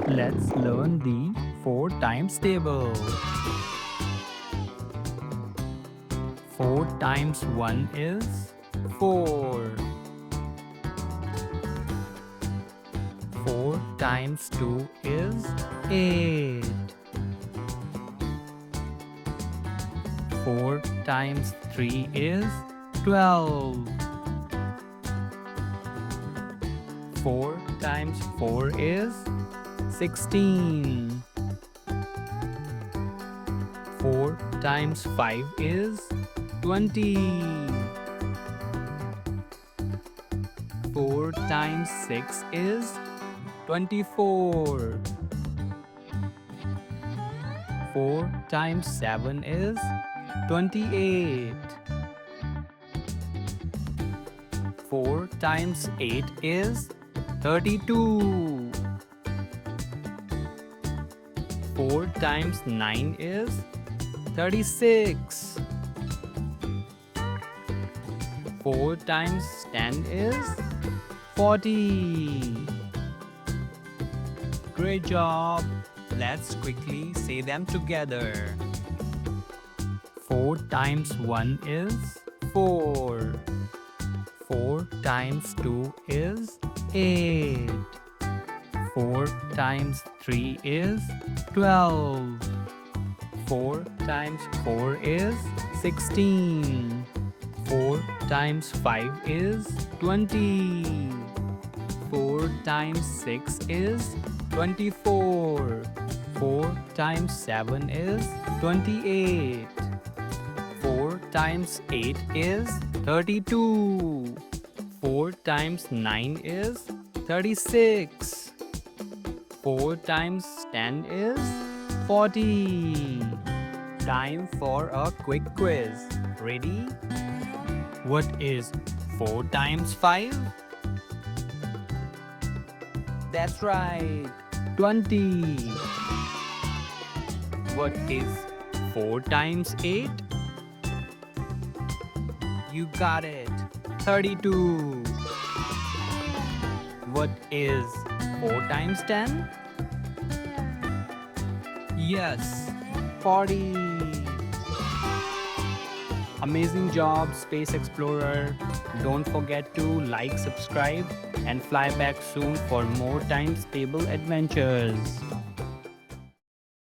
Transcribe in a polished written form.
Let's learn the 4 times table. 4 times 1 is 4. 4 times 2 is 8. 4 times 3 is 12. 4 times 4 is 16. 4 times 5 is 20. 4 times 6 is 24. 4 times 7 is 28. 4 times 8 is 32. 4 times 9 is 36. 4 times 10 is 40. Great job! Let's quickly say them together. 4 times 1 is 4. 4 times 2 is 8. 4 times 3 is 12. 4 times 4 is 16. 4 times 5 is 20. 4 times 6 is 24. 4 times 7 is 28. 4 times 8 is 32. 4 times 9 is 36. 4 times 10 is 40. Time for a quick quiz. Ready? What is 4 times 5? That's right, 20. What is 4 times 8? You got it, 32. What is 4 times 10? Yes, 40. Amazing job, Space Explorer. Don't forget to like, subscribe, and fly back soon for more times table adventures.